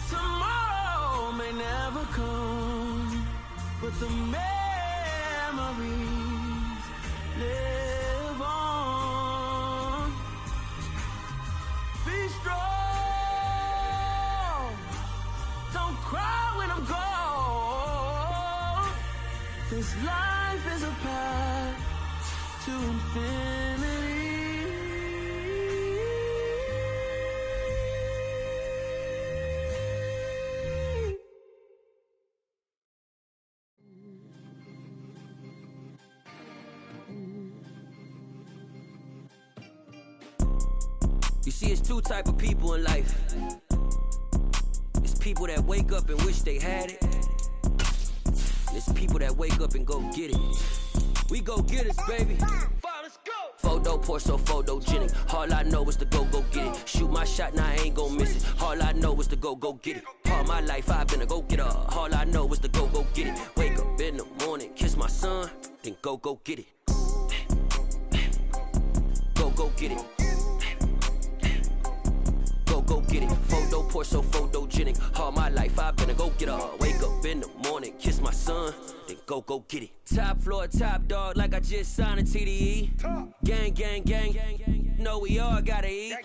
Tomorrow may never come, but the memories live on. Be strong, don't cry when I'm gone, 'cause life is a path to infinity. You see, it's two type of people in life. It's people that wake up and wish they had it. And it's people that wake up and go get it. We go get it, baby. Let's go. Photo poor, so photogenic. All I know is to go get it. Shoot my shot, now I ain't gon' miss it. All I know is to go get it. All my life I've been a go-getter. All I know is to go get it. Wake up in the morning, kiss my son, then go get it. Go get it. Go get it. Photo poor, so photogenic. All my life I've been a go-getter. Wake up in the morning, kiss my son, then go get it. Top floor, top dog, like I just signed a TDE. Gang, gang, gang, gang, gang. Know we all gotta eat.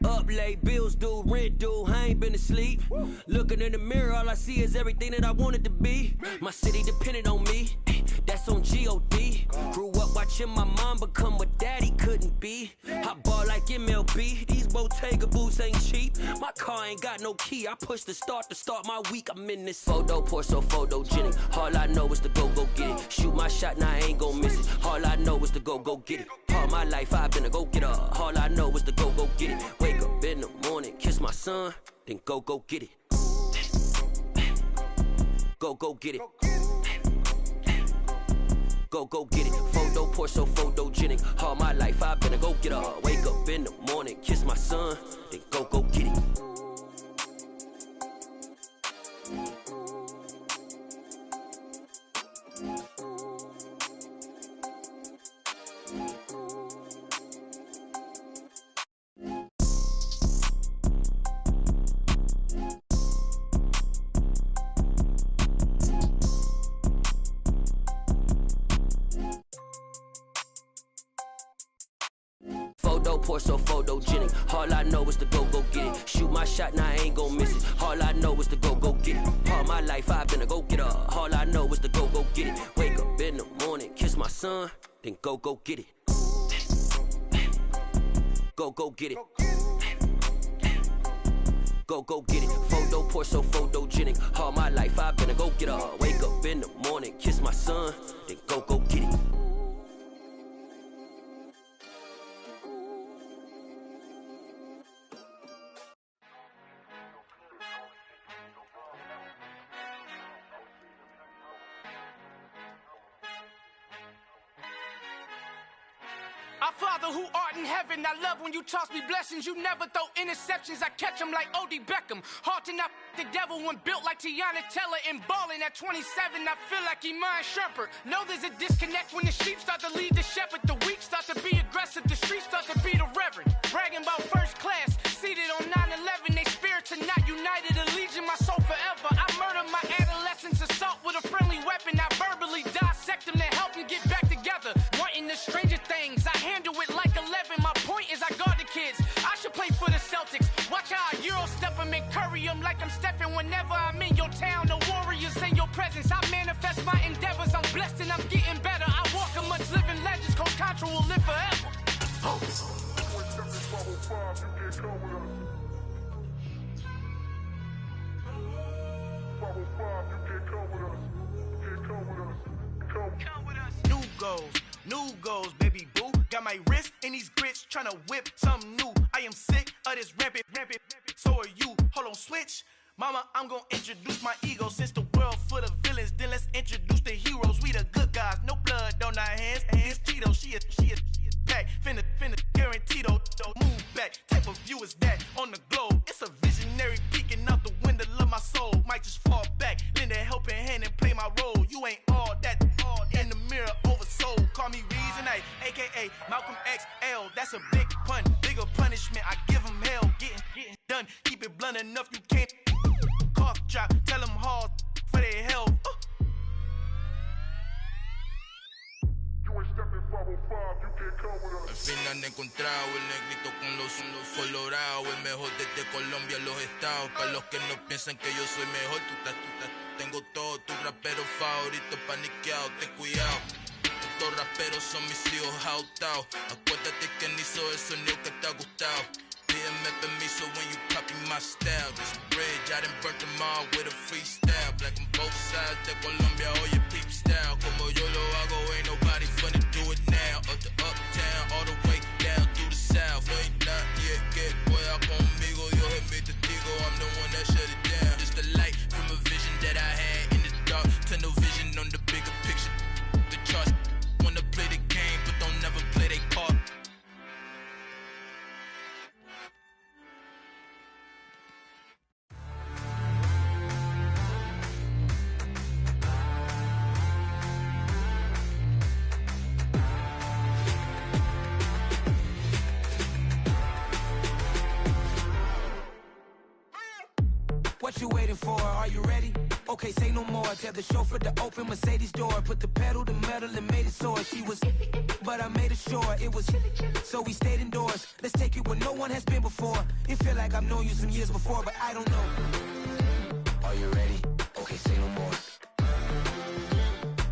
Up late, bills due, rent due, I ain't been asleep. Looking in the mirror, all I see is everything that I wanted to be. My city depended on me, that's on G.O.D. Grew up watching my mom become what daddy couldn't be. I ball like MLB, these Bottega boots ain't cheap. My car ain't got no key, I push the start to start my week. I'm in this photo poor, so photogenic. All I know is to go get it. Shoot my shot, now I ain't gon' miss it. All I know is to go get it. All my life I've been a go-getter. All I know is to go get it. Wake up in the morning, kiss my son, then go get it. Go get it. Go get it. Photo poor, so photogenic. All my life I've been a go-getter. Wake up in the morning, kiss my son, then go get it. Photo poor, so photogenic. All I know is to go get it. Shoot my shot, now I ain't gon' miss it. All I know is to go get it. All my life I've been a go-getter. All I know is to go get it. Wake up in the morning, kiss my son, then go get it. Go get it. Go get it. Photo poor, so photogenic. All my life I've been a go-getter. Wake up in the morning, kiss my son, then go get it. Our Father who art in heaven, I love when you toss me blessings. You never throw interceptions, I catch them like O.D. Beckham. Hard to not the devil when built like Tiana Teller and balling at 27. I feel like Iman Shumpert. Know there's a disconnect when the sheep start to lead the shepherd. The weak start to be aggressive, the streets start to be the reverend. Bragging about first class, seated on 9/11. They spirits are not united, a legion, my soul forever. I murder my adolescence, assault with a friendly weapon. I verbally dissect them to help them get back together. Wanting the stranger things, I handle it like 11. My point is I guard the kids. I should play for the Celtics. Watch how I Euro step them and curry them like I'm Stephen. Whenever I'm in your town, the Warriors in your presence. I manifest my endeavors. I'm blessed and I'm getting better. I walk amongst living legends. Coach Contra will live forever. Oh. New goals, baby boo. Got my wrist in these grits, tryna whip something new. I am sick of this rampant. So are you. Hold on, switch. Mama, I'm gonna introduce my ego. Since the world full of villains, then let's introduce the heroes. We the good guys, no blood on our hands. It's Tito, she is back. Finna guaranteed, move back. Type of view is that on the globe? It's a visionary peeking out the window of my soul. Might just fall back, lend a helping hand and play my role. You ain't all that in the mirror oversold. Call me Reason A, aka Malcolm XL. That's a big pun. Big bigger punishment, I give them hell. Getting done, keep it blunt enough, you can't cough drop. Tell them hard for their health. Al fin han encontrado el negrito con los colorados, el mejor desde Colombia a los estados. Para los que no piensan que yo soy mejor, tengo todo, tus raperos favoritos paniqueados, ten cuidado. Estos raperos son mis hijos adoptados. Acuérdate que ni hizo el sonido que te ha gustado. Pídeme permiso when you copy my style. This bridge, I done burnt them all with a freestyle. Black on both sides de Colombia, oye peep style. Como yo lo hago, ain't nobody funny, do it now. Up to uptown, all the way down through the south. No ain't not yet, que pueda conmigo. Dios es mi testigo, I'm the one that shut it down. Just a light from a vision that I had in the dark. Tunnel vision on the bigger picture. The charts wanna play the game, but don't never play their part. What you waiting for? Are you ready? Okay, say no more. Tell the chauffeur to open Mercedes door. Put the pedal to metal and made it soar. She was, but I made it sure it was. So we stayed indoors. Let's take it where no one has been before. It feel like I've known you some years before, but I don't know. Are you ready? Okay, say no more.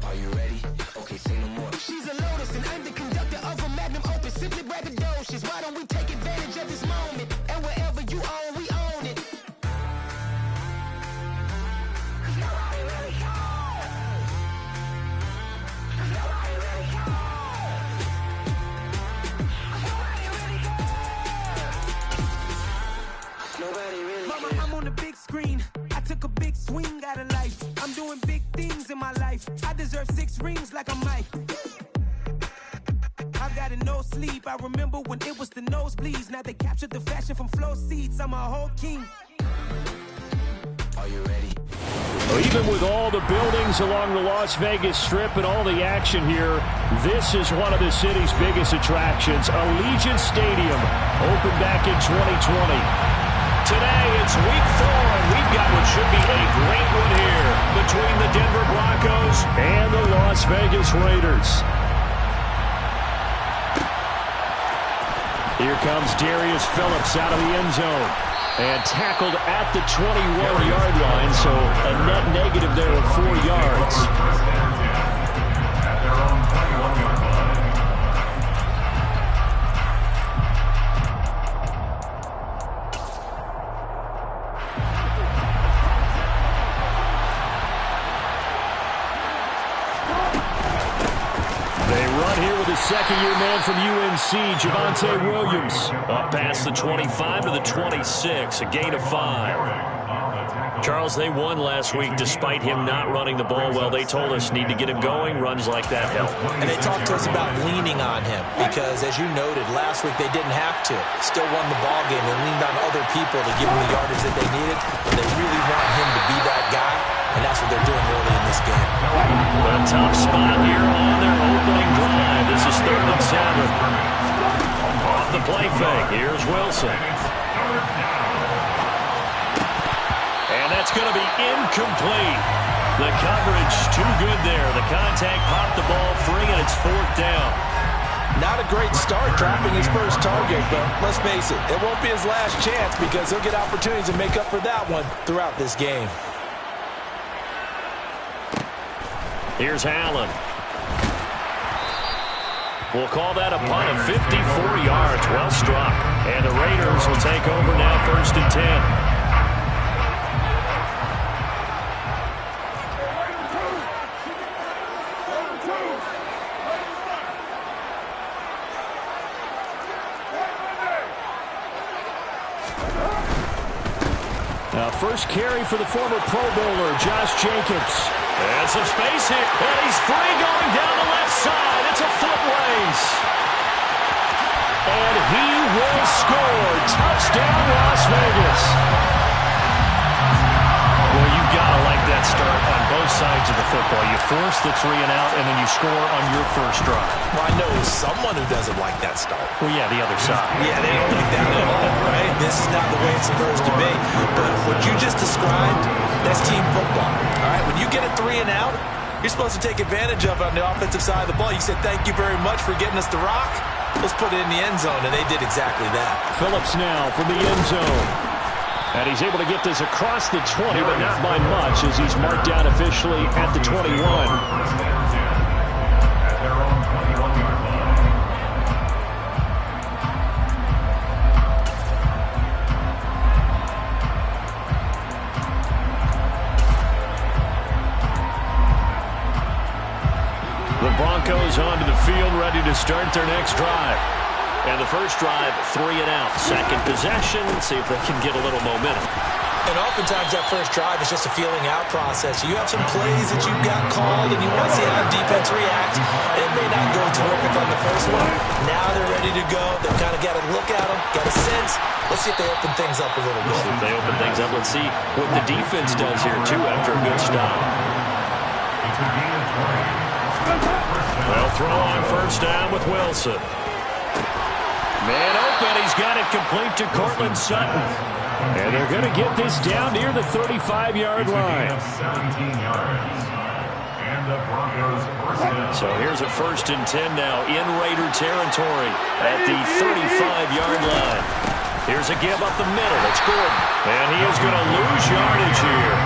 Are you ready? Okay, say no more. She's a Lotus and I'm the conductor of a Magnum Opus. Simply braggadocious. Why don't we take advantage of this moment? And wherever you own, we own it. Mama, I'm on the big screen. I took a big swing out of life. I'm doing big things in my life. I deserve 6 rings like I'm Mike. I've got no sleep. I remember when it was the nosebleeds. Now they captured the fashion from flow seats. I'm a whole king. Are you ready? Even with all the buildings along the Las Vegas Strip and all the action here, this is one of the city's biggest attractions. Allegiant Stadium opened back in 2020. Today, it's week 4, and we've got what should be a great one here between the Denver Broncos and the Las Vegas Raiders. Here comes Darius Phillips out of the end zone and tackled at the 21-yard line, so a net negative there of 4 yards. Second-year man from UNC, Javonte Williams. Up past the 25 to the 26, a gain of 5. Charles, they won last week despite him not running the ball well. They told us need to get him going. Runs like that help. And they talked to us about leaning on him because, as you noted, last week they didn't have to. Still won the ball game. They leaned on other people to give them the yardage that they needed. But they really want him to be that guy, and that's what they're doing early in this game. A tough spot here on their opening drive. This is 3rd and 7. Off the play fake, here's Wilson. And that's going to be incomplete. The coverage too good there. The contact popped the ball free, and it's 4th down. Not a great start dropping his first target, but let's face it, it won't be his last chance because he'll get opportunities to make up for that one throughout this game. Here's Allen. We'll call that a punt of 54 yards. Well struck. And the Raiders will take over now 1st and 10. Now, first carry for the former Pro Bowler, Josh Jacobs. And some space here, and he's free going down the left side. It's a foot race. And he will score. Touchdown, Las Vegas. Well, you gotta like that that start on both sides of the football. You force the 3 and out, and then you score on your first drive. Well, I know someone who doesn't like that start. Well, yeah, the other side. Yeah, they don't like that at all, right? This is not the way it's supposed to be. But what you just described, that's team football. All right, when you get a 3 and out, you're supposed to take advantage of it on the offensive side of the ball. You said, thank you very much for getting us the rock. Let's put it in the end zone, and they did exactly that. Phillips now from the end zone. And he's able to get this across the 20, but not by much, as he's marked down officially at the 21. The Broncos onto the field, ready to start their next drive. And the first drive, 3 and out. Second possession, see if they can get a little momentum. And oftentimes that first drive is just a feeling out process. You have some plays that you've got called, and you want to see how the defense reacts. It may not go terrific on the first one. Now they're ready to go. They've kind of got to look at them, got a sense. Let's see if they open things up a little bit. If they open things up, let's see what the defense does here, too, after a good stop. Well, throw on first down with Wilson. Man open, he's got it complete to Cortland Sutton. And they're going to get this down near the 35-yard line. So here's a 1st and 10 now in Raider territory at the 35-yard line. Here's a give up the middle. It's Gordon. And he is going to lose yardage here.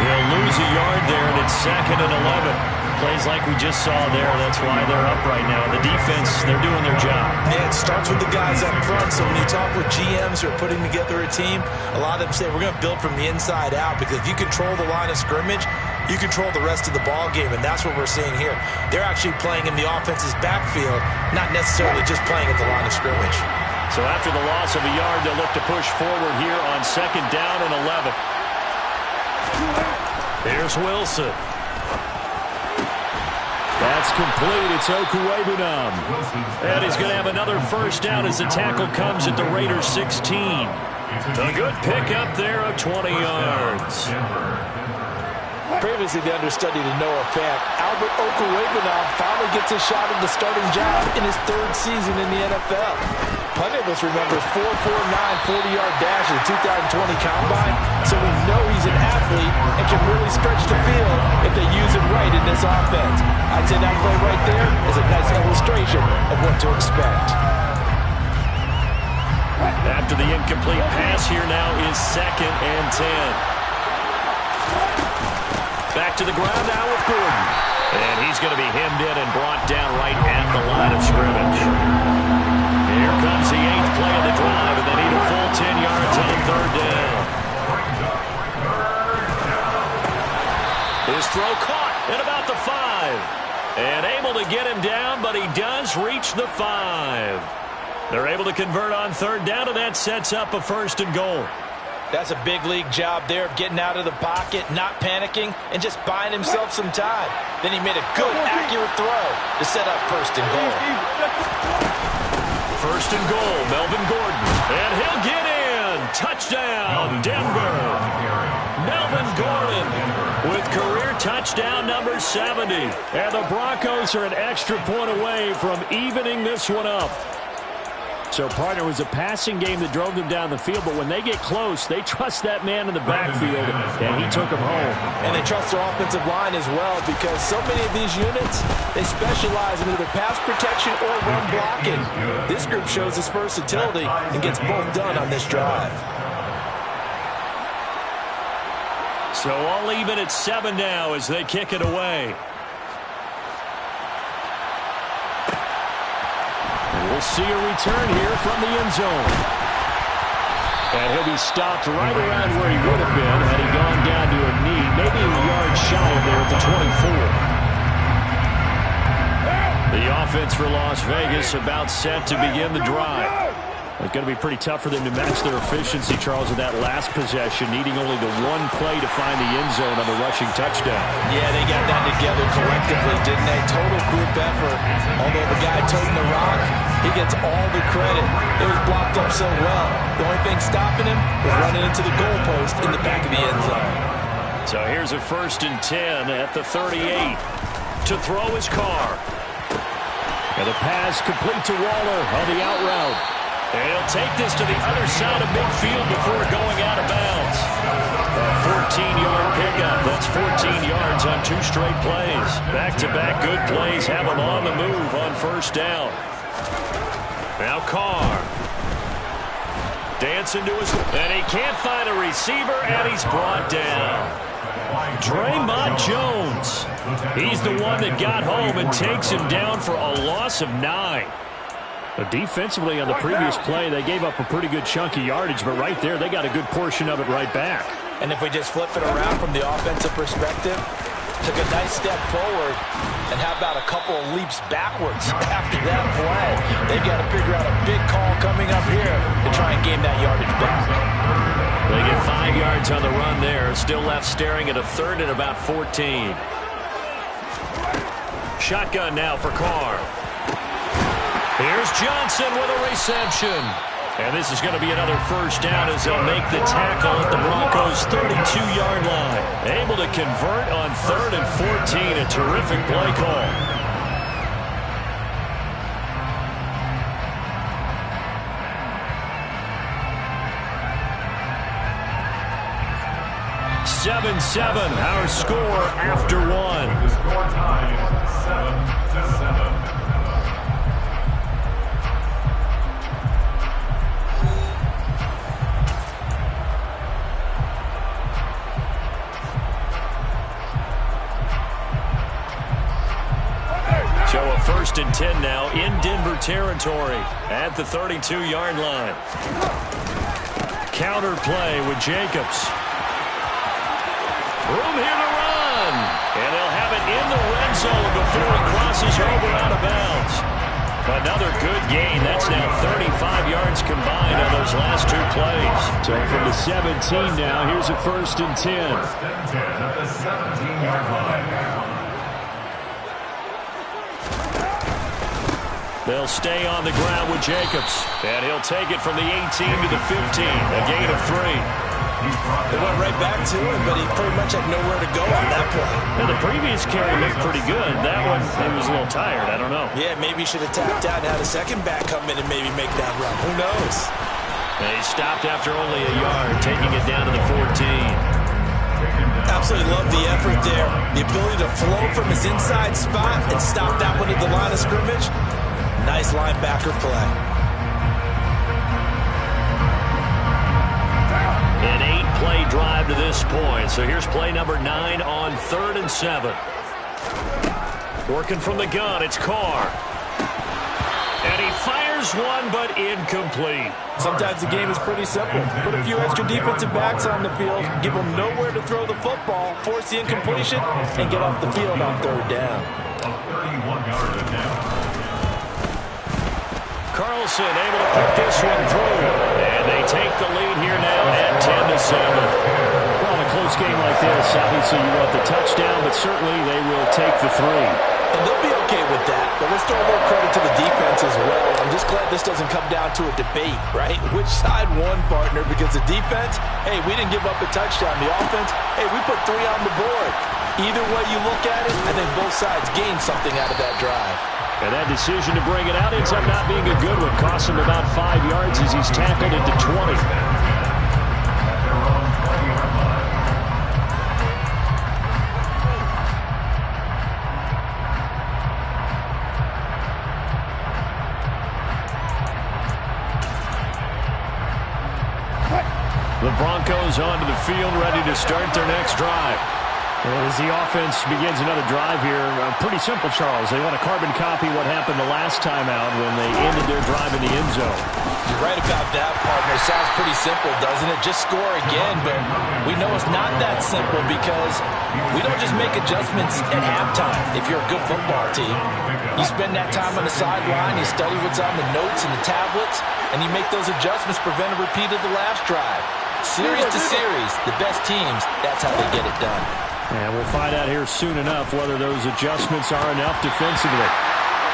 He'll lose a yard there, and it's 2nd and 11. Plays like we just saw there. That's why they're up right now. The defense, they're doing their job. Yeah, it starts with the guys up front. So when you talk with GMs who are putting together a team, a lot of them say we're going to build from the inside out, because if you control the line of scrimmage, you control the rest of the ball game, and that's what we're seeing here. They're actually playing in the offense's backfield, not necessarily just playing at the line of scrimmage. So after the loss of a yard, they'll look to push forward here on 2nd down and 11. Here's Wilson. That's complete. It's Okuwebunam. And he's going to have another first down as the tackle comes at the Raiders 16. A good pickup there of 20 yards. Previously the understudy to Noah Fant, Albert Okuwebunam finally gets a shot at the starting job in his 3rd season in the NFL. Plenty of us remember 4.49 40-yard dash at the 2020 Combine, so we know he's an athlete and can really stretch the field if they use him right in this offense. I'd say that play right there is a nice illustration of what to expect. After the incomplete pass, here now is 2nd and 10. Back to the ground now with Gordon. And he's going to be hemmed in and brought down right at the line of scrimmage. Here comes the 8th play of the drive, and they need a full 10 yards on 3rd down. His throw caught at about the 5. And able to get him down, but he does reach the 5. They're able to convert on 3rd down, and that sets up a 1st and goal. That's a big league job there of getting out of the pocket, not panicking, and just buying himself some time. Then he made a good, accurate throw to set up 1st and goal. 1st and goal, Melvin Gordon. And he'll get in. Touchdown, Denver. Melvin Gordon with career touchdown number 70. And the Broncos are an extra point away from evening this one up. So, partner, it was a passing game that drove them down the field, but when they get close, they trust that man in the backfield, and he took them home. And they trust their offensive line as well, because so many of these units, they specialize in either pass protection or run blocking. This group shows its versatility and gets both done on this drive. So all even at 7 now as they kick it away. We'll see a return here from the end zone. And he'll be stopped right around where he would have been had he gone down to a knee, maybe a yard shy of there at the 24. The offense for Las Vegas about set to begin the drive. It's going to be pretty tough for them to match their efficiency, Charles, in that last possession, needing only the one play to find the end zone on the rushing touchdown. Yeah, they got that together collectively, didn't they? Total group effort. Although the guy toting the rock, he gets all the credit. It was blocked up so well. The only thing stopping him was running into the goalpost in the back of the end zone. So here's a 1st and 10 at the 38. To throw his Carr. And the pass complete to Waller on the out route. And he'll take this to the other side of midfield before going out of bounds. A 14-yard pickup. That's 14 yards on 2 straight plays. Back-to-back good plays have him on the move on 1st down. Now Carr. Dancing to his... And he can't find a receiver, and he's brought down. Draymond Jones. He's the one that got home and takes him down for a loss of 9. But defensively on the previous play, they gave up a pretty good chunk of yardage, but right there, they got a good portion of it right back. And if we just flip it around from the offensive perspective, took a nice step forward, and how about a couple of leaps backwards after that play? They've got to figure out a big call coming up here to try and gain that yardage back. They get 5 yards on the run there, still left staring at a 3rd and about 14. Shotgun now for Carr. Here's Johnson with a reception. And this is going to be another 1st down as they'll make the tackle at the Broncos' 32-yard line. Able to convert on 3rd and 14. A terrific play call. (7-7) our score after 1. Score time 7-7. So a 1st and 10 now in Denver territory at the 32-yard line. Counter play with Jacobs. Room here to run. And they'll have it in the red zone before he crosses over out of bounds. Another good gain. That's now 35 yards combined on those last 2 plays. So from the 17 now, here's a 1st and 10. 1st and 10 at the 17-yard line. They'll stay on the ground with Jacobs. And he'll take it from the 18 to the 15. A gain of 3. They went right back to him, but he pretty much had nowhere to go on that play. And the previous carry looked pretty good. That one, he was a little tired. I don't know. Yeah, maybe he should have tapped out and had a second back come in and maybe make that run. Who knows? And he stopped after only a yard, taking it down to the 14. Absolutely love the effort there. The ability to flow from his inside spot and stop that one at the line of scrimmage. Nice linebacker play. An 8-play drive to this point. So here's play number 9 on 3rd and 7. Working from the gun, it's Carr. And he fires one, but incomplete. Sometimes the game is pretty simple. Put a few extra defensive backs on the field, give them nowhere to throw the football, force the incompletion, and get off the field on 3rd down. A 31-yard down. Carlson able to pick this one through. And they take the lead here now at 10-7. Well, in a close game like this, obviously you want the touchdown, but certainly they will take the 3. And they'll be okay with that, but let's throw a little credit to the defense as well. I'm just glad this doesn't come down to a debate, right? Which side won, partner? Because the defense, hey, we didn't give up a touchdown. The offense, hey, we put 3 on the board. Either way you look at it, I think both sides gained something out of that drive. And that decision to bring it out ends up not being a good one. Costs him about 5 yards as he's tackled into 20. The Broncos onto the field, ready to start their next drive. As the offense begins another drive here, pretty simple, Charles. They want to carbon copy what happened the last time out when they ended their drive in the end zone. You're right about that, partner. Sounds pretty simple, doesn't it? Just score again, but we know it's not that simple because we don't just make adjustments at halftime if you're a good football team. You spend that time on the sideline, you study what's on the notes and the tablets, and you make those adjustments, prevent a repeat of the last drive. Series to series, the best teams, that's how they get it done. And we'll find out here soon enough whether those adjustments are enough defensively.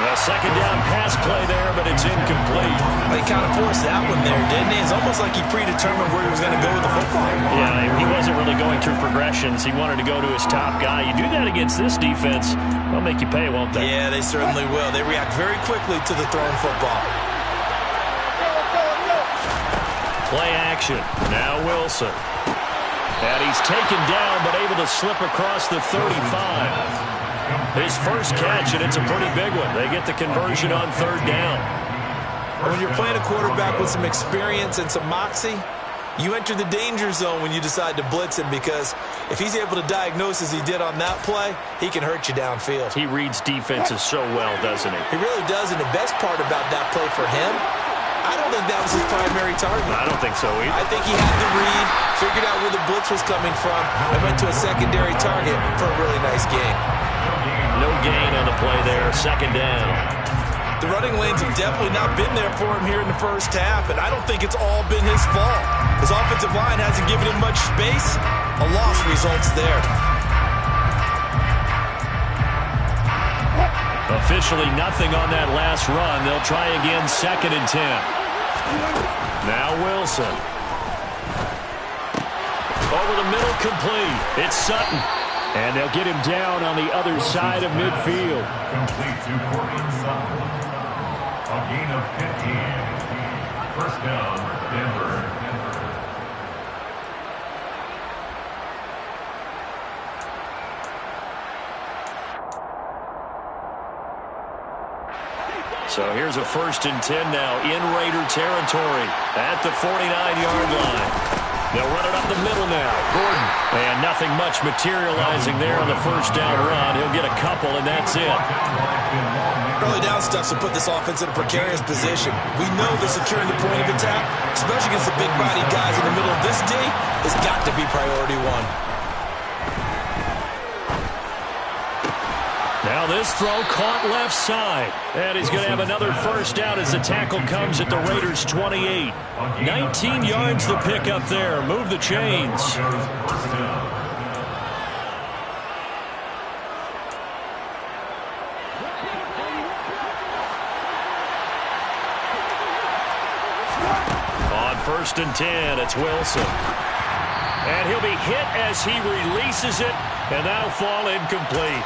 A 2nd down pass play there, but it's It's incomplete. Well, he kind of forced that one there, didn't he? It's almost like he predetermined where he was going to go with the football. Yeah, he wasn't really going through progressions. He wanted to go to his top guy. You do that against this defense, they'll make you pay, won't they? Yeah, they certainly will. They react very quickly to the thrown football. Play action. Now Wilson. And he's taken down, but able to slip across the 35. His first catch, and it's a pretty big one. They get the conversion on third down. When you're playing a quarterback with some experience and some moxie, you enter the danger zone when you decide to blitz him, because if he's able to diagnose as he did on that play, he can hurt you downfield. He reads defenses so well, doesn't he? He really does, and the best part about that play for him, I don't think that was his primary target. I don't think so either. I think he had the read, figured out where the blitz was coming from, and went to a secondary target for a really nice gain. No gain on the play there. Second down. The running lanes have definitely not been there for him here in the first half, and I don't think it's all been his fault. His offensive line hasn't given him much space. A loss results there. Officially nothing on that last run. They'll try again, 2nd and 10. Now Wilson. Over the middle, complete. It's Sutton. And they'll get him down on the other side of midfield. Complete to Cortland Sutton. A gain of 15. First down, Denver. So here's a 1st and 10 now in Raider territory at the 49-yard line. They'll run it up the middle now. Gordon. And nothing much materializing there on the first down run. He'll get a couple, and that's it. Early down stuff to put this offense in a precarious position. We know that securing the point of attack, especially against the big-bodied guys in the middle of this D, has got to be priority one. Now this throw caught left side. And he's going to have another first down as the tackle comes at the Raiders' 28. 19 yards to pick up there. Move the chains. On 1st and 10, it's Wilson. And he'll be hit as he releases it, and that'll fall incomplete.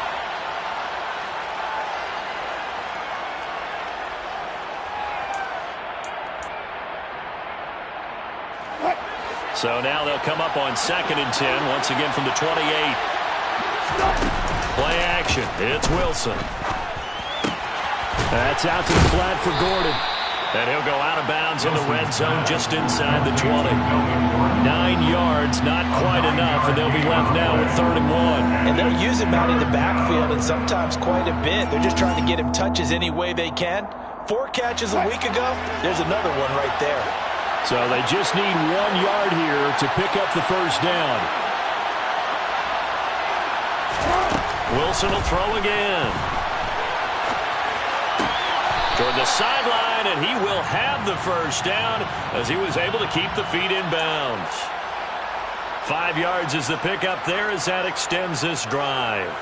So now they'll come up on 2nd and 10, once again from the 28. Play action. It's Wilson. That's out to the flat for Gordon. And he'll go out of bounds in the red zone just inside the 20. 9 yards, not quite enough, and they'll be left now with 3rd and 1. And they'll use him out in the backfield, and sometimes quite a bit. They're just trying to get him touches any way they can. 4 catches a week ago. There's another one right there. So they just need 1 yard here to pick up the first down. Wilson will throw again. Toward the sideline, and he will have the first down as he was able to keep the feet in bounds. 5 yards is the pickup there as that extends this drive.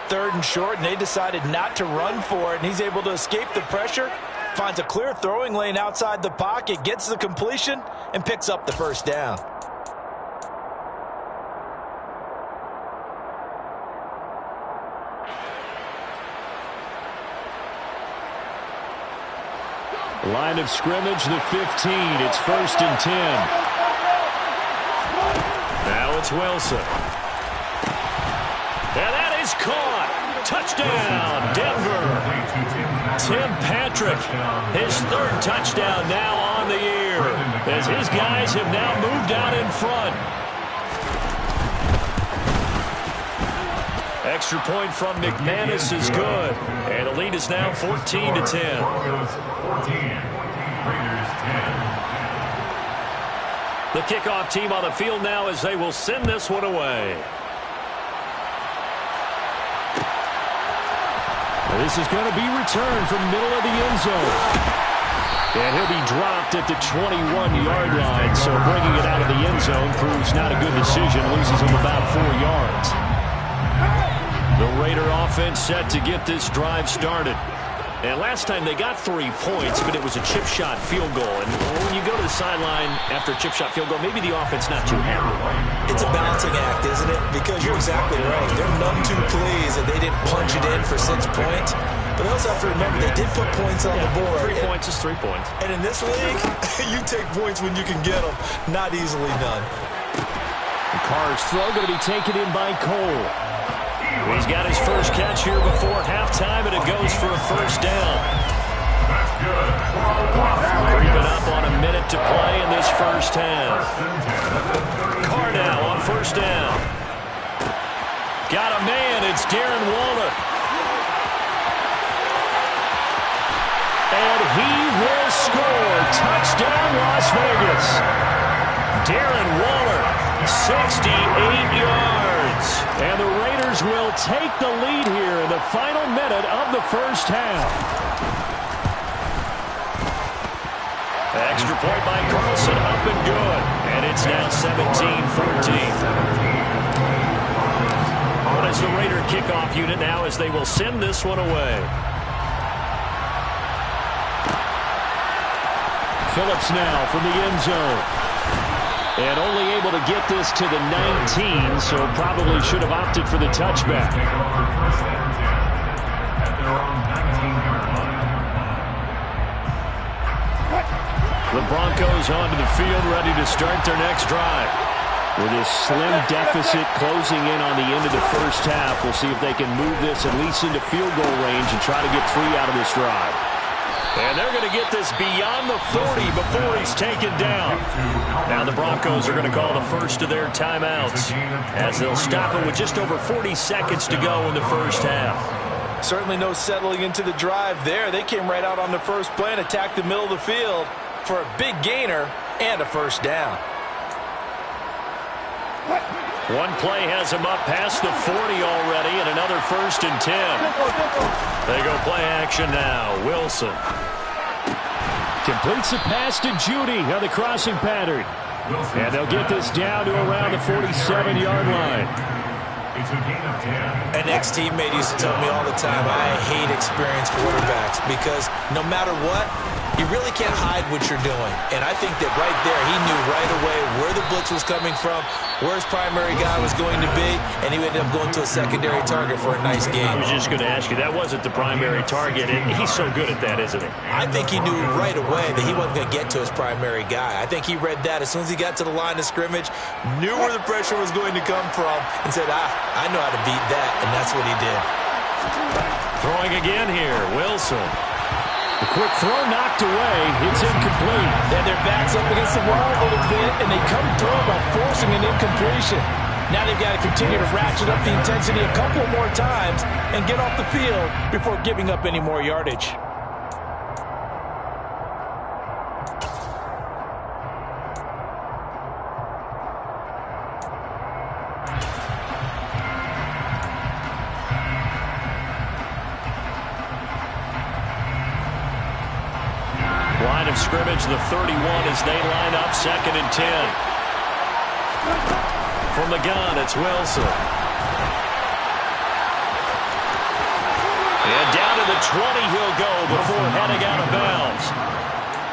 3rd and short, and they decided not to run for it, and he's able to escape the pressure. Finds a clear throwing lane outside the pocket, gets the completion, and picks up the first down. Line of scrimmage, the 15. It's 1st and 10. Now it's Wilson. And that is caught. Touchdown, Denver. Tim Patrick, his 3rd touchdown now on the year, as his guys have now moved out in front. Extra point from McManus is good, and the lead is now 14-10. The kickoff team on the field now as they will send this one away. This is going to be returned from the middle of the end zone. And he'll be dropped at the 21-yard line, so bringing it out of the end zone proves not a good decision, loses him about 4 yards. The Raider offense set to get this drive started. And last time they got 3 points, but it was a chip shot field goal. And when you go to the sideline after a chip shot field goal, maybe the offense not too happy. It's a balancing act, isn't it? Because you're exactly right. They're none too pleased that they didn't punch it in for 6 points. But they also have to remember they did put points on the board. 3 points is 3 points. And in this league, you take points when you can get them, not easily done. The Carr's throw going to be taken in by Cole. He's got his first catch here before halftime, and it goes for a first down. Creeping up on a minute to play in this first half. Carr now on first down. Got a man. It's Darren Waller. And he will score. Touchdown, Las Vegas. Darren Waller, 68 yards. And the Raiders will take the lead here in the final minute of the first half. Extra point by Carlson, up and good. And it's now 17-14. On as the Raider kickoff unit now as they will send this one away. Phillips now from the end zone. And only able to get this to the 19, so probably should have opted for the touchback. The Broncos onto the field, ready to start their next drive. With this slim deficit closing in on the end of the first half, we'll see if they can move this at least into field goal range and try to get 3 out of this drive. And they're going to get this beyond the 40 before he's taken down. Now the Broncos are going to call the first of their timeouts as they'll stop it with just over 40 seconds to go in the first half. Certainly no settling into the drive there. They came right out on the first play and attacked the middle of the field for a big gainer and a first down. One play has him up past the 40 already, and another 1st and 10. They go play action now. Wilson completes the pass to Judy on the crossing pattern. And they'll get this down to around the 47-yard line. An ex-teammate used to tell me all the time, I hate experienced quarterbacks because no matter what, you really can't hide what you're doing. And I think that right there, he knew right away where the blitz was coming from, where his primary guy was going to be, and he ended up going to a secondary target for a nice game. I was just going to ask you, that wasn't the primary target, and he's so good at that, isn't he? I think he knew right away that he wasn't going to get to his primary guy. I think he read that as soon as he got to the line of scrimmage, knew where the pressure was going to come from, and said, I know how to beat that, and that's what he did. Throwing again here, Wilson. The quick throw knocked away. It's incomplete. And their back's up against the wall a little bit, and they come through by forcing an incompletion. Now they've got to continue to ratchet up the intensity a couple more times and get off the field before giving up any more yardage. Line of scrimmage, the 31 as they line up 2nd and 10. From the gun, it's Wilson. And down to the 20 he'll go before heading out of bounds.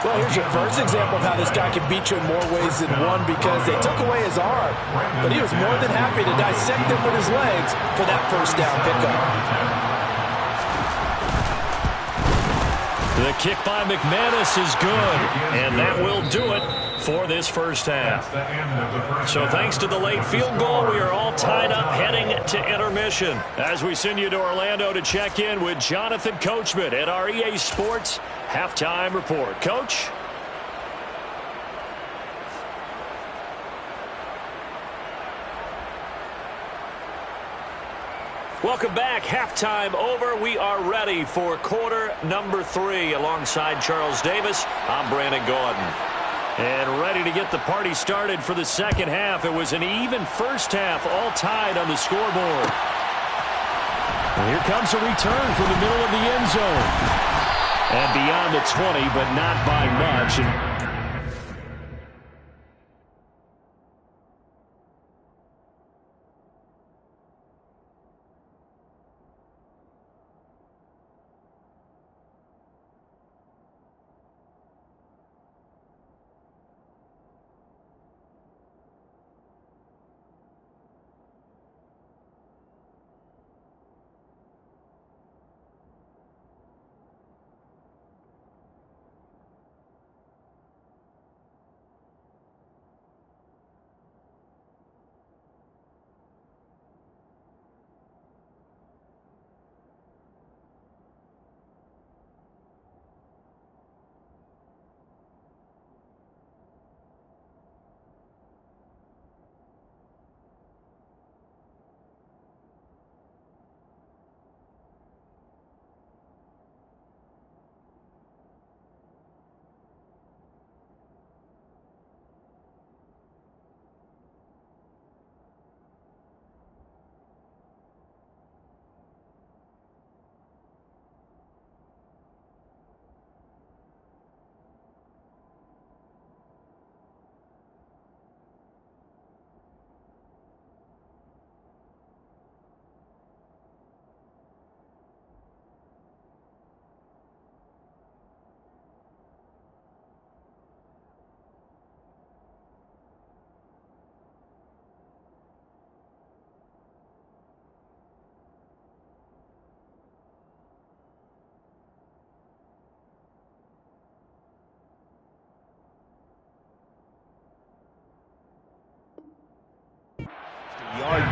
Well, here's your first example of how this guy can beat you in more ways than one because they took away his arm, but he was more than happy to dissect him with his legs for that first down pickup. The kick by McManus is good, and that will do it for this first half. So thanks to the late field goal, we are all tied up heading to intermission as we send you to Orlando to check in with Jonathan Coachman at our EA Sports Halftime Report. Coach? Welcome back. Halftime over. We are ready for quarter number 3. Alongside Charles Davis, I'm Brandon Gordon. And ready to get the party started for the second half. It was an even first half, all tied on the scoreboard. And here comes a return from the middle of the end zone. And beyond the 20, but not by much.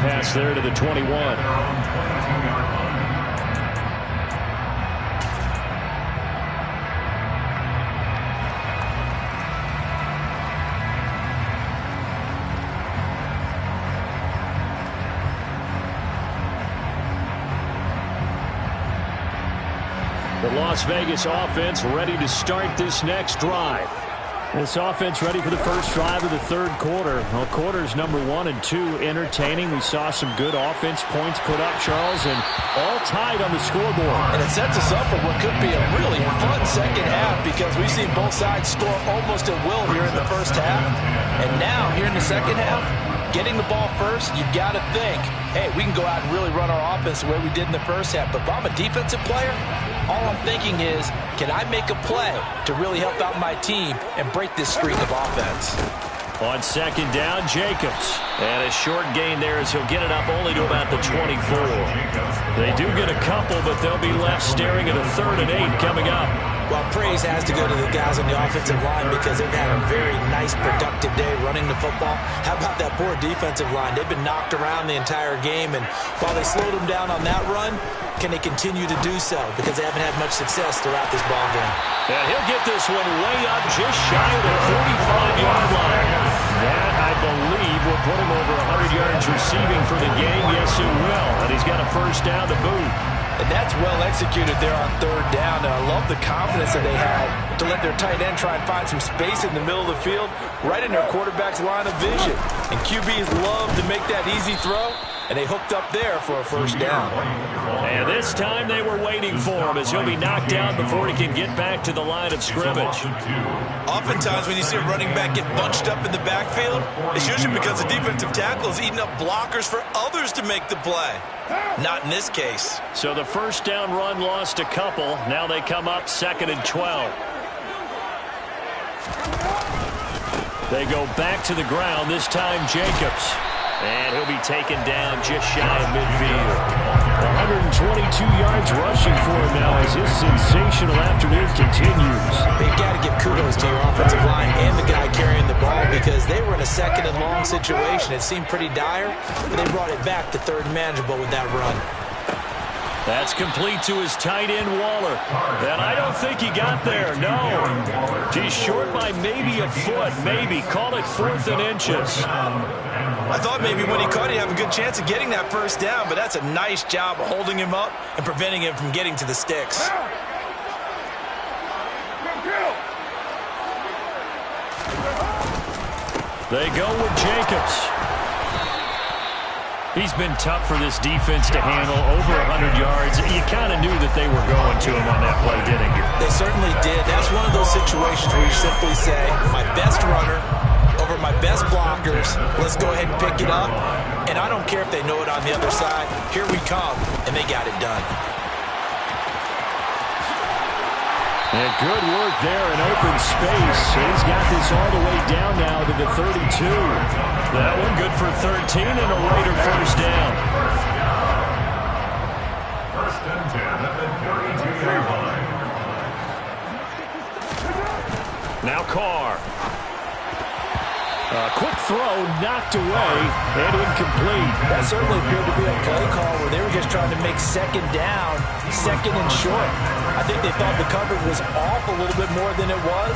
pass there to the 21. The Las Vegas offense ready to start this next drive. This offense ready for the first drive of the third quarter. Well, quarters number 1 and 2 entertaining. We saw some good offense points put up, Charles, and all tied on the scoreboard. And it sets us up for what could be a really fun second half because we've seen both sides score almost at will here in the first half. And now, here in the second half, getting the ball first, you've got to think, hey, we can go out and really run our offense the way we did in the first half. But if I'm a defensive player, all I'm thinking is, can I make a play to really help out my team and break this streak of offense? On second down, Jacobs. And a short gain there as he'll get it up only to about the 24. They do get a couple, but they'll be left staring at a 3rd and 8 coming up. Well, praise has to go to the guys on the offensive line because they've had a very nice, productive day running the football. How about that poor defensive line? They've been knocked around the entire game, and while they slowed them down on that run, can they continue to do so? Because they haven't had much success throughout this ball game. And he'll get this one way up just shy of the 45-yard line. That, I believe, will put him over 100 yards receiving for the game. Yes, it will. And he's got a first down to boot. And that's well executed there on 3rd down. And I love the confidence that they had to let their tight end try and find some space in the middle of the field, right in their quarterback's line of vision. And QBs love to make that easy throw, and they hooked up there for a first down. And this time they were waiting for him as he'll be knocked down before he can get back to the line of scrimmage. Oftentimes when you see a running back get bunched up in the backfield, it's usually because the defensive tackle is eating up blockers for others to make the play. Not in this case. So the first down run lost a couple. Now they come up 2nd and 12. They go back to the ground, this time Jacobs. And he'll be taken down just shy of midfield. 122 yards rushing for him now as his sensational afternoon continues. You've got to give kudos to your offensive line and the guy carrying the ball because they were in a 2nd and long situation. It seemed pretty dire, but they brought it back to 3rd and manageable with that run. That's complete to his tight end, Waller. And I don't think he got there, no. He's short by maybe a foot, maybe. Call it 4th and inches. I thought maybe when he caught it, he'd have a good chance of getting that first down, but that's a nice job of holding him up and preventing him from getting to the sticks. They go with Jacobs. He's been tough for this defense to handle, over 100 yards. You kind of knew that they were going to him on that play, didn't you? They certainly did. That's one of those situations where you simply say, my best runner over my best blockers, let's go ahead and pick it up. And I don't care if they know it on the other side. Here we come, and they got it done. And good work there in open space. He's got this all the way down now to the 32. That one good for 13 and a later first down. First and 10 at the 32-yard line. Now Carr. A quick throw knocked away and incomplete. That certainly appeared to be a play call where they were just trying to make 2nd down, 2nd and short. I think they thought the coverage was off a little bit more than it was.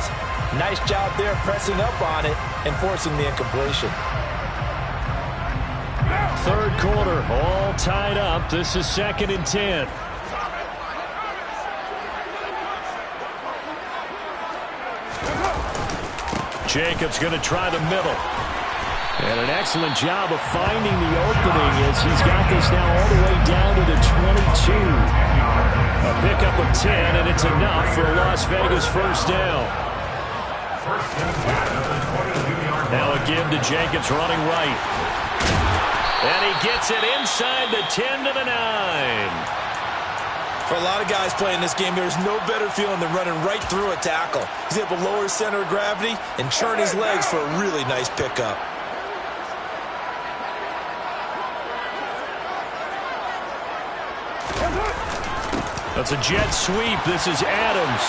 Nice job there pressing up on it and forcing the incompletion. 3rd quarter, all tied up. This is 2nd and 10. Jacobs going to try the middle. And an excellent job of finding the opening as he's got this now all the way down to the 22. A pickup of 10, and it's enough for a Las Vegas first down. Now a give to Jacobs running right. And he gets it inside the 10 to the 9. For a lot of guys playing this game, there's no better feeling than running right through a tackle. He's able to lower his center of gravity and churn his legs for a really nice pickup. That's a jet sweep. This is Adams.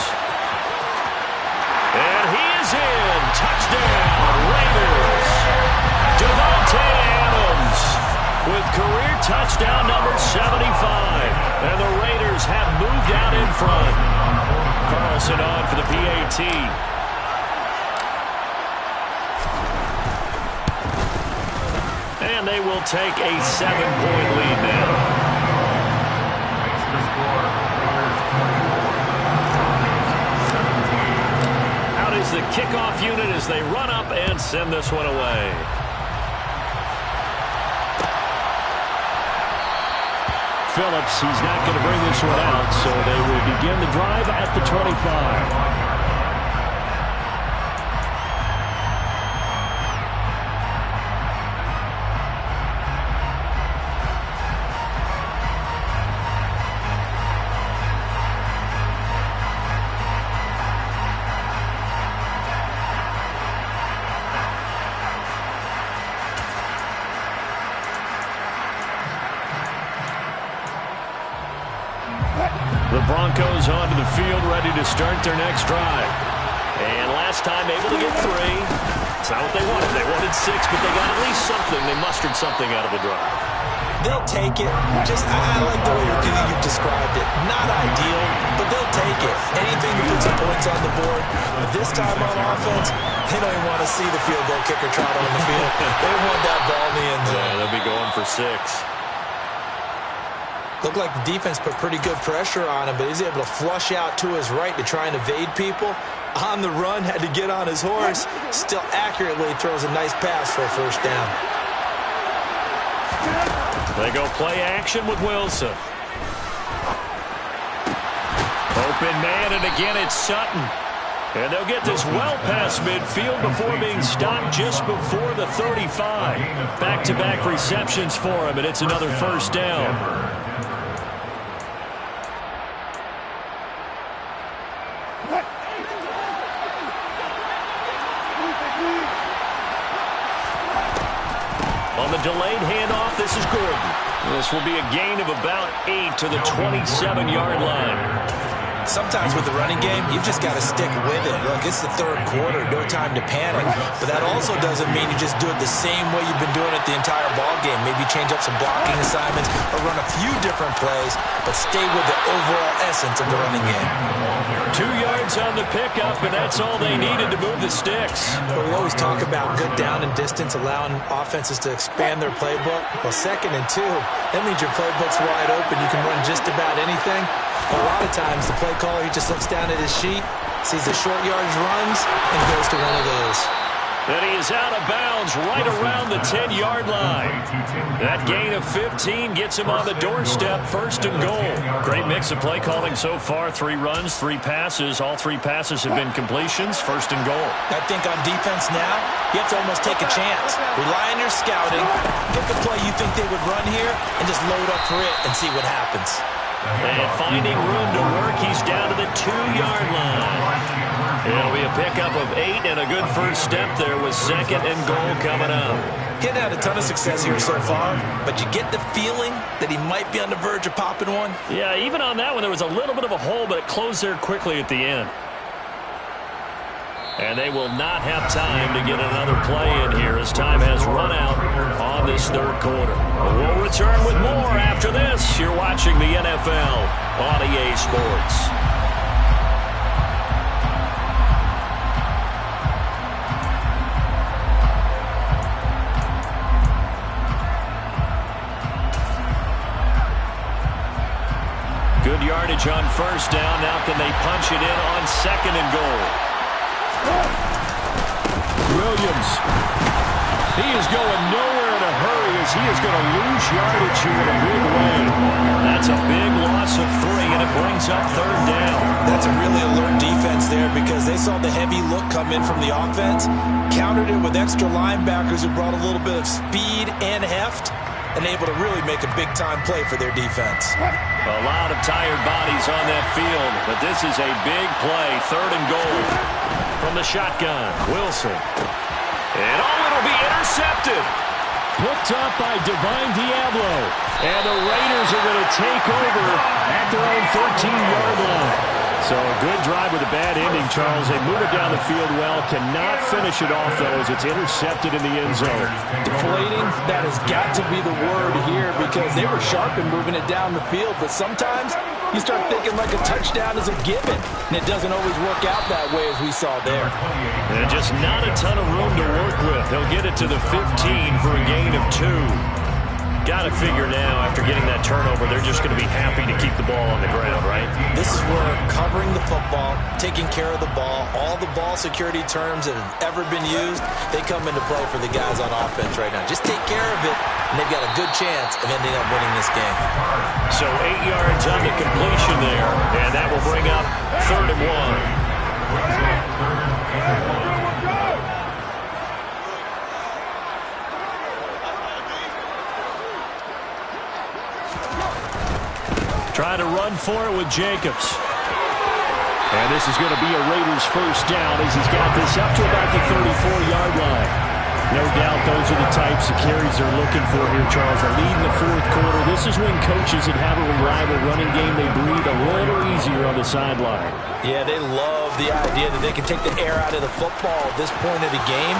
And he is in. Touchdown, Raiders. Devontae Adams with touchdown number 75. And the Raiders have moved out in front. Carlson on for the PAT. And they will take a 7-point lead now. Out is the kickoff unit as they run up and send this one away. Phillips, he's not going to bring this one out, so they will begin the drive at the 25. The Broncos onto the field, ready to start their next drive. And last time able to get 3. It's not what they wanted. They wanted 6, but they got at least something. They mustered something out of the drive. They'll take it. I like the way you've described it. Not ideal, but they'll take it. Anything to put some points on the board. But this time on offense, they don't even want to see the field goal kicker trot on the field. They want that ball in the end zone. Yeah, they'll be going for 6. Looked like the defense put pretty good pressure on him, but he's able to flush out to his right to try and evade people. On the run, had to get on his horse. Still accurately throws a nice pass for a first down. They go play action with Wilson. Open man, and again it's Sutton. And they'll get this well past midfield before being stopped just before the 35. Back-to-back receptions for him, and it's another first down. On the delayed handoff, this is Gordon. This will be a gain of about 8 to the 27-yard line. Sometimes with the running game, you've just got to stick with it. Look, it's the third quarter, no time to panic. But that also doesn't mean you just do it the same way you've been doing it the entire ball game. Maybe change up some blocking assignments or run a few different plays, but stay with the overall essence of the running game. 2 yards on the pickup, and that's all they needed to move the sticks. But we always talk about good down and distance, allowing offenses to expand their playbook. Well, 2nd and 2, that means your playbook's wide open. You can run just about anything. But a lot of times, the play caller, he just looks down at his sheet, sees the short yardage runs, and goes to one of those. And he is out of bounds right around the 10-yard line. That gain of 15 gets him on the doorstep, 1st and goal. Great mix of play calling so far. 3 runs, 3 passes. All 3 passes have been completions, 1st and goal. I think on defense now, you have to almost take a chance. Rely on your scouting, pick a play you think they would run here, and just load up for it and see what happens. And finding room to work, he's down to the 2-yard line. It'll be a pickup of 8 and a good first step there with 2nd and goal coming up. He hadn't had a ton of success here so far, but you get the feeling that he might be on the verge of popping one. Yeah, even on that one, there was a little bit of a hole, but it closed there quickly at the end. And they will not have time to get another play in here as time has run out on this 3rd quarter. We'll return with more after this. You're watching the NFL on EA Sports. Good yardage on 1st down. Now can they punch it in on 2nd and goal? Williams. He is going nowhere in a hurry as he is going to lose yardage here in a big way. That's a big loss of 3, and it brings up 3rd down. That's a really alert defense there because they saw the heavy look come in from the offense, countered it with extra linebackers who brought a little bit of speed and heft, and able to really make a big-time play for their defense. A lot of tired bodies on that field, but this is a big play, 3rd and goal. From the shotgun, Wilson. And it'll be intercepted. Picked up by Divine Diablo. And the Raiders are going to take over at their own 13-yard line. So a good drive with a bad ending, Charles. They move it down the field well. Cannot finish it off, though, as it's intercepted in the end zone. Deflating, that has got to be the word here because they were sharp in moving it down the field. But sometimes you start thinking like a touchdown is a given, and it doesn't always work out that way as we saw there. And just not a ton of room to work with. He'll get it to the 15 for a gain of 2. Got to figure now, after getting that turnover, they're just going to be happy to keep the ball on the ground, right? This is where covering the football, taking care of the ball, all the ball security terms that have ever been used, they come into play for the guys on offense right now. Just take care of it, and they've got a good chance of ending up winning this game. So 8 yards on the completion there, and that will bring up 3rd and 1. Trying to run for it with Jacobs. And this is going to be a Raiders first down as he's got this up to about the 34-yard line. No doubt those are the types of carries they're looking for here, Charles. A lead in the 4th quarter. This is when coaches that have a reliable running game, they breathe a little easier on the sideline. Yeah, they love the idea that they can take the air out of the football at this point of the game.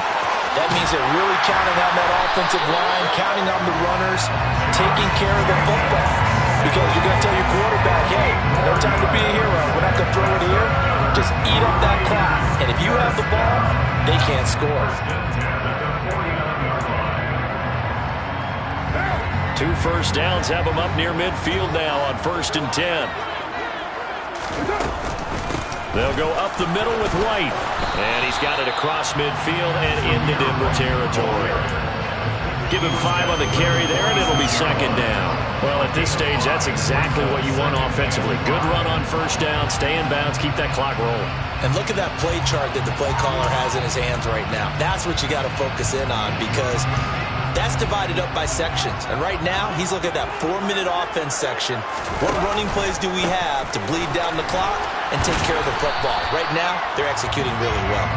That means they're really counting on that offensive line, counting on the runners, taking care of the football. Because you're going to tell your quarterback, hey, no time to be a hero. We're not going to throw it here. Just eat up that clock. And if you have the ball, they can't score. 2 first downs have them up near midfield now on 1st and 10. They'll go up the middle with White. And he's got it across midfield and into Denver territory. Give him 5 on the carry there, and it'll be 2nd down. Well, at this stage, that's exactly what you want offensively. Good run on 1st down, stay in bounds, keep that clock rolling. And look at that play chart that the play caller has in his hands right now. That's what you got to focus in on because that's divided up by sections. And right now, he's looking at that 4-minute offense section. What running plays do we have to bleed down the clock and take care of the football? Right now, they're executing really well.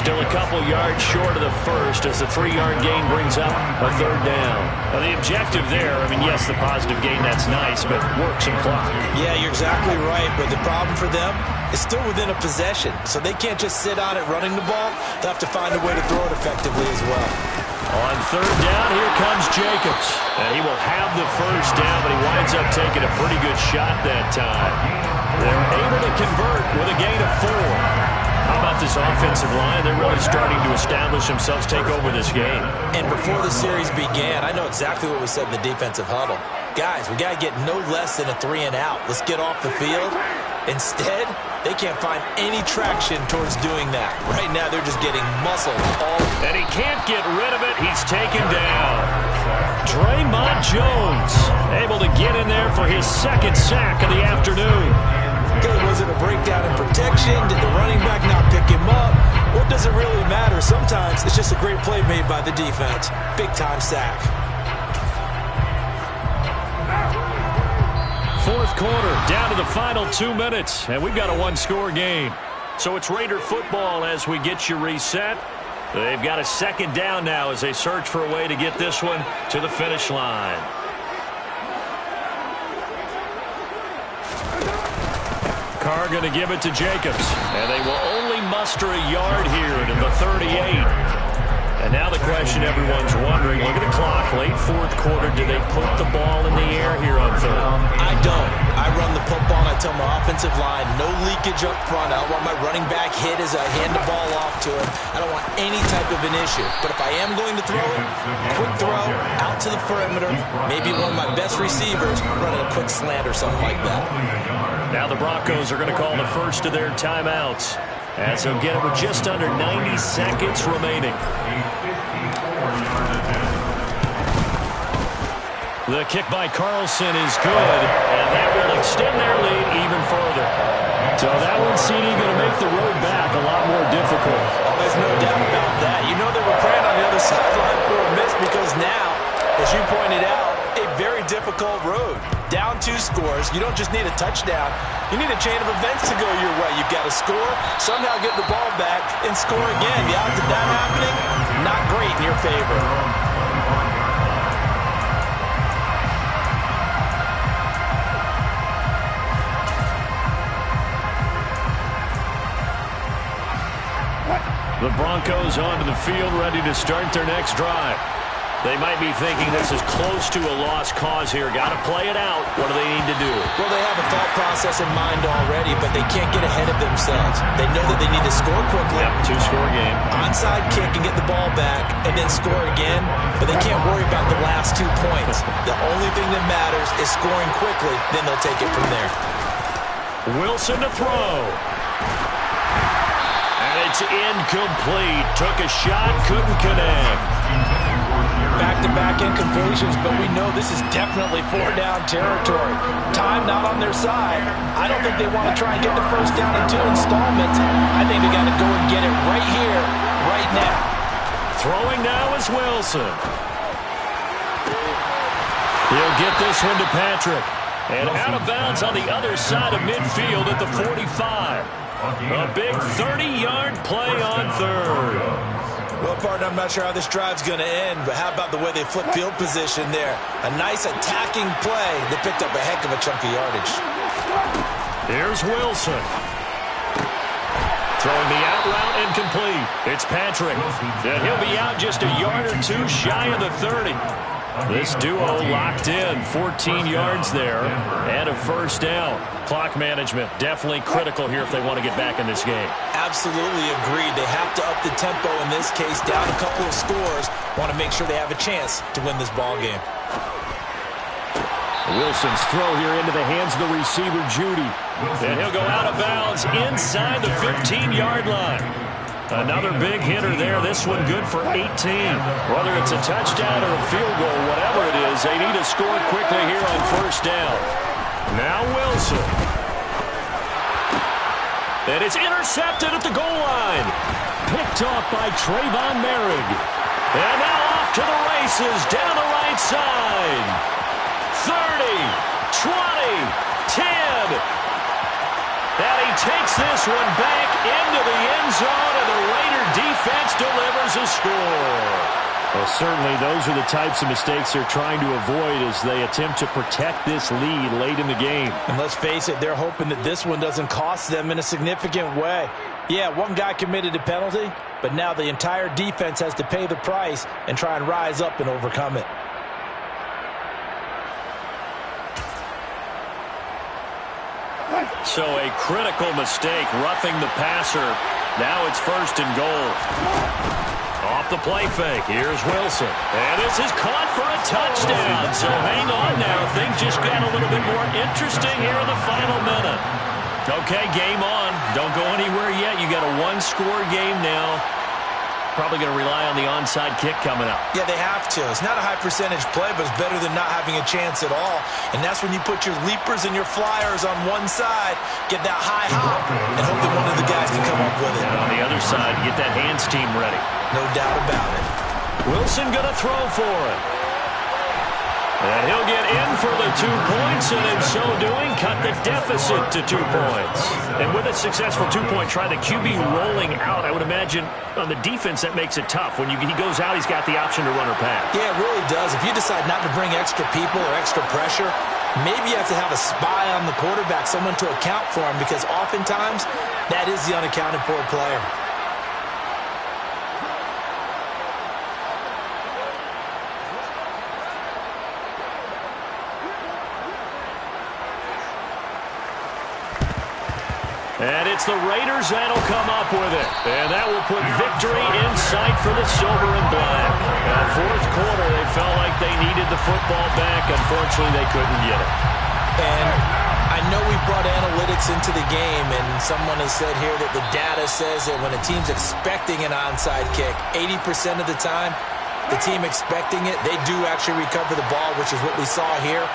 Still a couple yards short of the first as the 3-yard gain brings up a 3rd down. Well, the objective there, I mean, yes, the positive gain, that's nice, but work some clock. Yeah, you're exactly right, but the problem for them is still within a possession, so they can't just sit on it running the ball. They'll have to find a way to throw it effectively as well. On 3rd down, here comes Jacobs. And he will have the first down, but he winds up taking a pretty good shot that time. They're able to convert with a gain of 4. How about this offensive line? They're really starting to establish themselves, take over this game. And before the series began, I know exactly what we said in the defensive huddle. Guys, we got to get no less than a 3 and out. Let's get off the field. Instead, they can't find any traction towards doing that. Right now, they're just getting muscled all. And he can't get rid of it. He's taken down. Draymond Jones able to get in there for his 2nd sack of the afternoon. Okay, was it a breakdown in protection? Did the running back not pick him up? What does it really matter? Sometimes it's just a great play made by the defense. Big-time sack. 4th quarter, down to the final 2 minutes, and we've got a 1-score game. So it's Raider football as we get you reset. They've got a 2nd down now as they search for a way to get this one to the finish line. Carr going to give it to Jacobs, and they will only muster a yard here to the 38. And now the question everyone's wondering, look at the clock, late 4th quarter, do they put the ball in the air here on 3rd? I don't. I run the football and I tell my offensive line, no leakage up front. I don't want my running back hit as I hand the ball off to him. I don't want any type of an issue. But if I am going to throw it, quick throw, out to the perimeter, maybe one of my best receivers running a quick slant or something like that. Now the Broncos are going to call the first of their timeouts as they'll get it with just under 90 seconds remaining. The kick by Carlson is good, and that will extend their lead even further. So that one, CD, going to make the road back a lot more difficult. Oh, there's no doubt about that. You know they were praying on the other sideline for a miss because now, as you pointed out, a very difficult road. Down 2 scores. You don't just need a touchdown. You need a chain of events to go your way. You've got to score, somehow get the ball back, and score again. The odds of that happening, not great in your favor. The Broncos onto the field, ready to start their next drive. They might be thinking this is close to a lost cause here. Got to play it out. What do they need to do? Well, they have a thought process in mind already, but they can't get ahead of themselves. They know that they need to score quickly. Yep, two-score game. Onside kick and get the ball back and then score again, but they can't worry about the last 2 points. The only thing that matters is scoring quickly, then they'll take it from there. Wilson to throw. And it's incomplete. Took a shot, couldn't connect. Back-to-back incompletions, but we know this is definitely 4-down territory. Time not on their side. I don't think they want to try and get the first down in 2 installments. I think they got to go and get it right here, right now. Throwing now is Wilson. He'll get this one to Patrick. And out of bounds on the other side of midfield at the 45. A big 30-yard play on third. Well, partner, I'm not sure how this drive's going to end, but how about the way they flip field position there? A nice attacking play. They picked up a heck of a chunk of yardage. Here's Wilson. Throwing the out route incomplete. It's Patrick. And he'll be out just a yard or 2 shy of the 30. This duo locked in, 14 yards there, and a first down. Clock management definitely critical here if they want to get back in this game. Absolutely agreed. They have to up the tempo in this case, down a couple of scores. Want to make sure they have a chance to win this ball game. Wilson's throw here into the hands of the receiver, Judy. And he'll go out of bounds inside the 15-yard line. Another big hitter there. This one good for 18. Whether it's a touchdown or a field goal, whatever it is, they need to score quickly here on first down. Now Wilson. And it's intercepted at the goal line. Picked off by Trayvon Merrick. And now off to the races down the right side. 30, 20, 10. And he takes this one back into the end zone, and the Raider defense delivers a score. Well, certainly those are the types of mistakes they're trying to avoid as they attempt to protect this lead late in the game. And let's face it, they're hoping that this one doesn't cost them in a significant way. Yeah, one guy committed a penalty, but now the entire defense has to pay the price and try and rise up and overcome it. So a critical mistake, roughing the passer. Now it's first and goal. Off the play fake, here's Wilson. And this is caught for a touchdown. So hang on now. Things just got a little bit more interesting here in the final minute. Okay, game on. Don't go anywhere yet. You got a one-score game now. Probably going to rely on the onside kick coming up. Yeah, they have to. It's not a high percentage play, but it's better than not having a chance at all. And that's when you put your leapers and your flyers on one side, get that high hop, and hope that one of the guys can come up with it. And on the other side, get that hands team ready. No doubt about it. Wilson going to throw for it. And he'll get in for the 2 points, and in so doing, cut the deficit to 2 points. And with a successful 2-point try, the QB rolling out, I would imagine on the defense that makes it tough. When he goes out, he's got the option to run or pass. Yeah, it really does. If you decide not to bring extra people or extra pressure, maybe you have to have a spy on the quarterback, someone to account for him, because oftentimes that is the unaccounted for player. And it's the Raiders that'll come up with it. And that will put victory in sight for the silver and black. Now, fourth quarter, they felt like they needed the football back. Unfortunately, they couldn't get it. And I know we brought analytics into the game, and someone has said here that the data says that when a team's expecting an onside kick, 80% of the time, the team expecting it, they do actually recover the ball, which is what we saw here.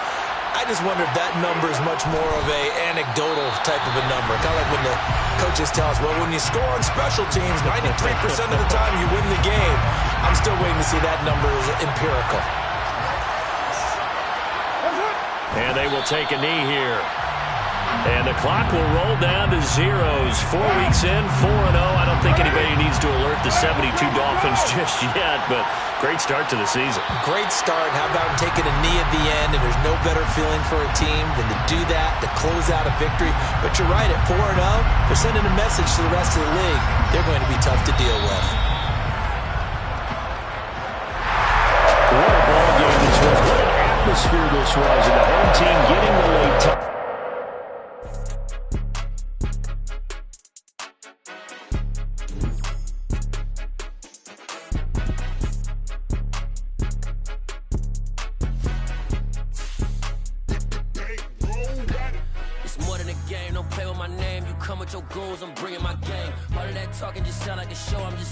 I just wonder if that number is much more of a anecdotal type of a number. Kind of like when the coaches tell us, well, when you score on special teams, 93% of the time you win the game. I'm still waiting to see that number is empirical. And they will take a knee here. And the clock will roll down to zeros. 4 weeks in, 4-0. I don't think anybody needs to alert the 72 Dolphins just yet, but great start to the season. Great start. How about taking a knee at the end? And there's no better feeling for a team than to do that, to close out a victory. But you're right, at 4-0, they're sending a message to the rest of the league. They're going to be tough to deal with. What a ball game this was. What an atmosphere this was. And the home team getting the late touch. Game, don't play with my name. You come with your goons, I'm bringing my game. All of that talking just sound like a show. I'm just